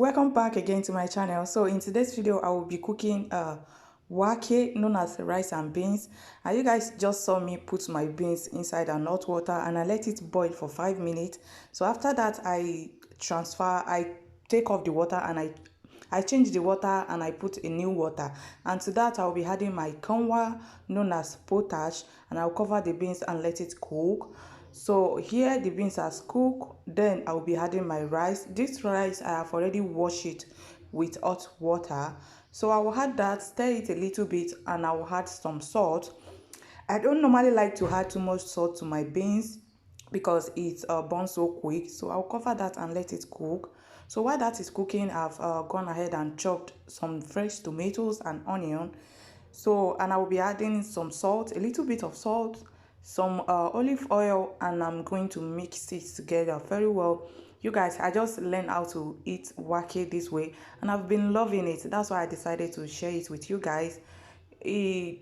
Welcome back again to my channel. So in today's video I will be cooking WAKYE, known as rice and beans. And you guys just saw me put my beans inside a hot water and I let it boil for 5 minutes. So after that I take off the water and I change the water and I put a new water, and to that I'll be adding my kanwa, known as potash, and I'll cover the beans and let it cook. So here the beans are cooked. Then I'll be adding my rice. This rice I have already washed it with hot water, so I will add that, stir it a little bit, and I will add some salt. I don't normally like to add too much salt to my beans because it burns so quick, so I'll cover that and let it cook. So while that is cooking, I've gone ahead and chopped some fresh tomatoes and onion. So, and I will be adding some salt, a little bit of salt, some olive oil, and I'm going to mix it together very well. You guys, I just learned how to eat WAKYE this way and I've been loving it. That's why I decided to share it with you guys.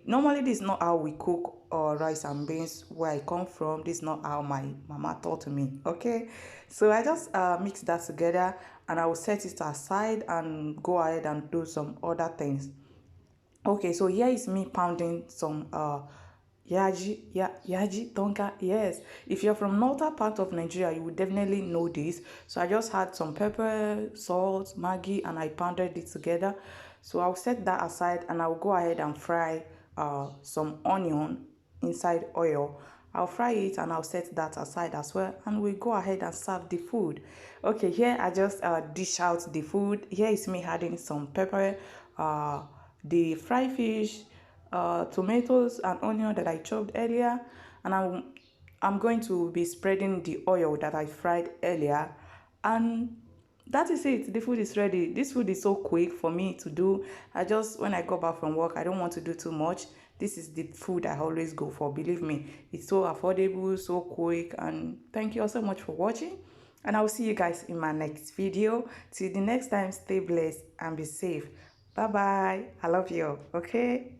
Normally this is not how we cook rice and beans where I come from. This is not how my mama taught me. Okay, so I just mix that together and I will set it aside and go ahead and do some other things. Okay, so here is me pounding some yaji tonka. Yes, if you're from northern part of Nigeria you would definitely know this. So I just had some pepper, salt, maggi, and I pounded it together. So I'll set that aside and I'll go ahead and fry some onion inside oil. I'll fry it and I'll set that aside as well, and we go ahead and serve the food. Okay, here I just dish out the food. Here is me adding some pepper, the fried fish, tomatoes and onion that I chopped earlier, and I'm going to be spreading the oil that I fried earlier, and that is it. The food is ready. This food is so quick for me to do. When I go back from work, I don't want to do too much. This is the food I always go for. Believe me, it's so affordable, so quick. And thank you all so much for watching, and I will see you guys in my next video. Till the next time, stay blessed and be safe. Bye bye. I love you. Okay.